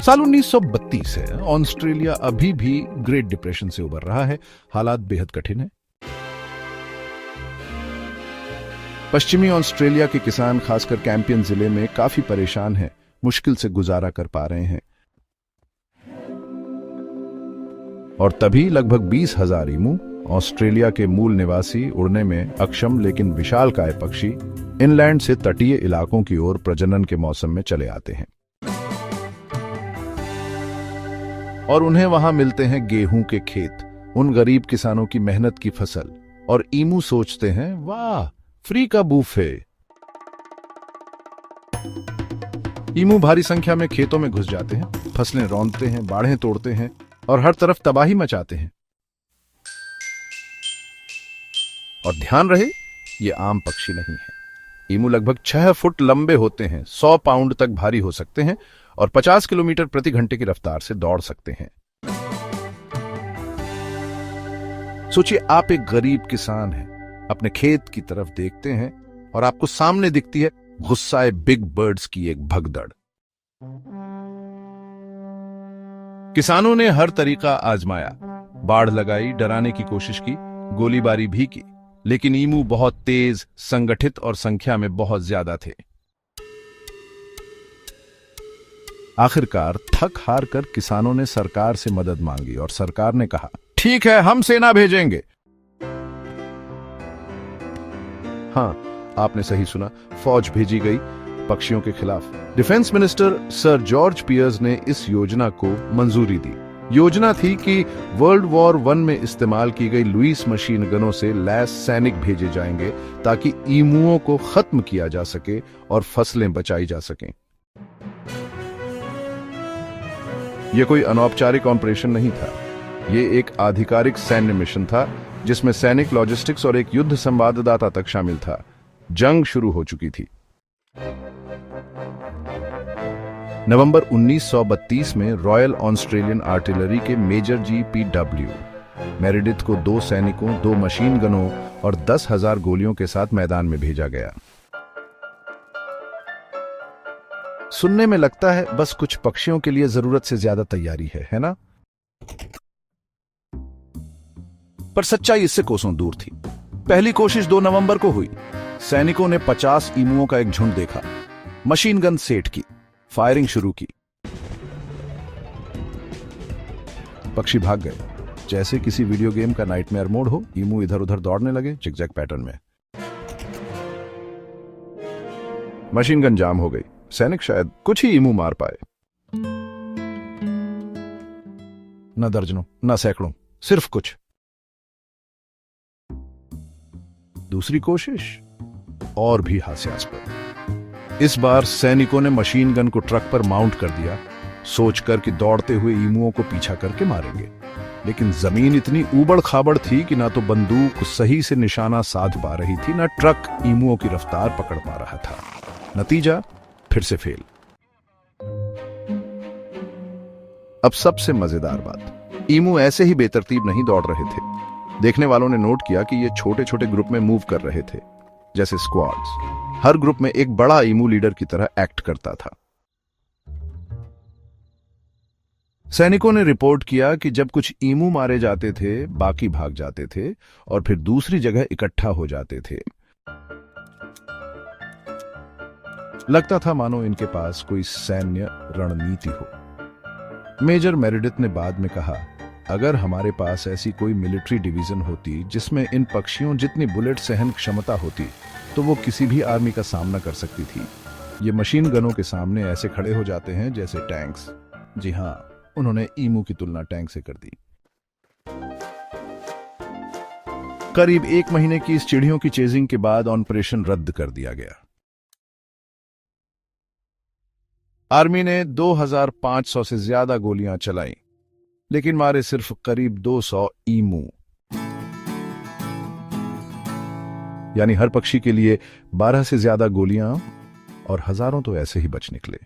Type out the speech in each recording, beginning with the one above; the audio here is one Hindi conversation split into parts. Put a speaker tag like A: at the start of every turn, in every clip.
A: साल 1932 है। ऑस्ट्रेलिया अभी भी ग्रेट डिप्रेशन से उबर रहा है। हालात बेहद कठिन है। पश्चिमी ऑस्ट्रेलिया के किसान खासकर कैंपियन जिले में काफी परेशान हैं, मुश्किल से गुजारा कर पा रहे हैं। और तभी लगभग 20,000 ईमू, ऑस्ट्रेलिया के मूल निवासी, उड़ने में अक्षम लेकिन विशालकाय पक्षी, इनलैंड से तटीय इलाकों की ओर प्रजनन के मौसम में चले आते हैं। और उन्हें वहां मिलते हैं गेहूं के खेत, उन गरीब किसानों की मेहनत की फसल। और ईमू सोचते हैं, वाह, फ्री का बूफे। ईमू भारी संख्या में खेतों में घुस जाते हैं, फसलें रौंदते हैं, बाढ़ें तोड़ते हैं और हर तरफ तबाही मचाते हैं। और ध्यान रहे, ये आम पक्षी नहीं है। ईमू लगभग 6 फुट लंबे होते हैं, 100 पाउंड तक भारी हो सकते हैं और 50 किलोमीटर प्रति घंटे की रफ्तार से दौड़ सकते हैं। सोचिए, आप एक गरीब किसान हैं, अपने खेत की तरफ देखते हैं और आपको सामने दिखती है गुस्साए बिग बर्ड्स की एक भगदड़। किसानों ने हर तरीका आजमाया, बाढ़ लगाई, डराने की कोशिश की, गोलीबारी भी की, लेकिन ईमू बहुत तेज, संगठित और संख्या में बहुत ज्यादा थे। आखिरकार थक हार कर किसानों ने सरकार से मदद मांगी और सरकार ने कहा, ठीक है, हम सेना भेजेंगे। हाँ, आपने सही सुना, फौज भेजी गई पक्षियों के खिलाफ। Defence minister sir George Pierce ने इस योजना को मंजूरी दी। योजना थी कि वर्ल्ड वॉर 1 में इस्तेमाल की गई लुईस मशीन गनों से लैस सैनिक भेजे जाएंगे ताकि ईमुओं को खत्म किया जा सके और फसलें बचाई जा सकें। यह कोई अनौपचारिक ऑपरेशन नहीं था, यह एक आधिकारिक सैन्य मिशन था जिसमें सैनिक, लॉजिस्टिक्स और एक युद्ध संवाददाता तक शामिल था। जंग शुरू हो चुकी थी। नवंबर 1932 में रॉयल ऑस्ट्रेलियन आर्टिलरी के मेजर GPW मेरिडिथ को 2 सैनिकों, 2 मशीन गनों और 10,000 गोलियों के साथ मैदान में भेजा गया। सुनने में लगता है बस कुछ पक्षियों के लिए जरूरत से ज्यादा तैयारी है ना? पर सच्चाई इससे कोसों दूर थी। पहली कोशिश 2 नवंबर को हुई। सैनिकों ने 50 ईमुओं का एक झुंड देखा, मशीन गन सेट की, फायरिंग शुरू की। पक्षी भाग गए, जैसे किसी वीडियो गेम का नाइटमेयर मोड हो। ईमू इधर उधर दौड़ने लगे जिगजैग पैटर्न में। मशीन गन जाम हो गई। सैनिक शायद कुछ ही ईमू मार पाए, न दर्जनों न सैकड़ों, सिर्फ कुछ। दूसरी कोशिश और भी हास्यास्पद। इस बार सैनिकों ने मशीन गन को ट्रक पर माउंट कर दिया, सोचकर कि दौड़ते हुए ईमुओं को पीछा करके मारेंगे। लेकिन जमीन इतनी ऊबड़ खाबड़ थी कि ना तो बंदूक सही से निशाना साध पा रही थी, ना ट्रक ईमुओं की रफ्तार पकड़ पा रहा था। नतीजा फिर से फेल। अब सबसे मजेदार बात, ईमू ऐसे ही बेतरतीब नहीं दौड़ रहे थे। देखने वालों ने नोट किया कि ये छोटे छोटे ग्रुप में मूव कर रहे थे, जैसे स्क्वाड्स। हर ग्रुप में एक बड़ा ईमू लीडर की तरह एक्ट करता था। सैनिकों ने रिपोर्ट किया कि जब कुछ ईमू मारे जाते थे, बाकी भाग जाते थे और फिर दूसरी जगह इकट्ठा हो जाते थे। लगता था मानो इनके पास कोई सैन्य रणनीति हो। मेजर मेरिडिथ ने बाद में कहा, अगर हमारे पास ऐसी कोई मिलिट्री डिवीजन होती जिसमें इन पक्षियों जितनी बुलेट सहन क्षमता होती, तो वो किसी भी आर्मी का सामना कर सकती थी। ये मशीन गनों के सामने ऐसे खड़े हो जाते हैं जैसे टैंक्स। जी हां, उन्होंने ईमू की तुलना टैंक से कर दी। करीब 1 महीने की इस चिड़ियों की चेजिंग के बाद ऑपरेशन रद्द कर दिया गया। आर्मी ने 2500 से ज्यादा गोलियां चलाई, लेकिन मारे सिर्फ करीब 200 ईमू। यानी हर पक्षी के लिए 12 से ज्यादा गोलियां, और हजारों तो ऐसे ही बच निकले।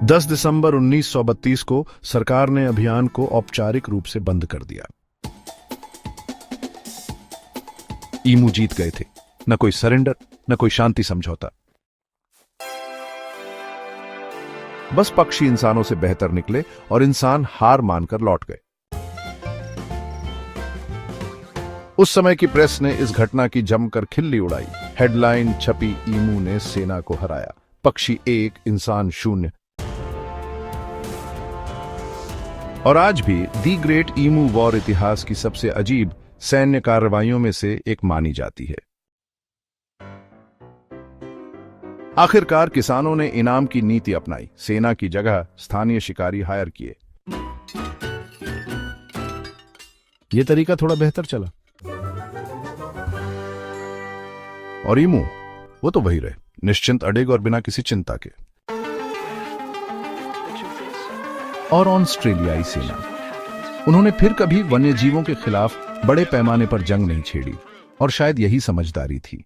A: 10 दिसंबर 1932 को सरकार ने अभियान को औपचारिक रूप से बंद कर दिया। ईमू जीत गए थे। न कोई सरेंडर, न कोई शांति समझौता। बस पक्षी इंसानों से बेहतर निकले और इंसान हार मानकर लौट गए। उस समय की प्रेस ने इस घटना की जमकर खिल्ली उड़ाई। हेडलाइन छपी, ईमू ने सेना को हराया, पक्षी 1 इंसान 0। और आज भी दी ग्रेट ईमू वॉर इतिहास की सबसे अजीब सैन्य कार्रवाइयों में से एक मानी जाती है। आखिरकार किसानों ने इनाम की नीति अपनाई, सेना की जगह स्थानीय शिकारी हायर किए। यह तरीका थोड़ा बेहतर चला। और ईमू वो तो वही रहे, निश्चिंत, अडिग और बिना किसी चिंता के। और ऑस्ट्रेलियाई सेना, उन्होंने फिर कभी वन्य जीवों के खिलाफ बड़े पैमाने पर जंग नहीं छेड़ी, और शायद यही समझदारी थी।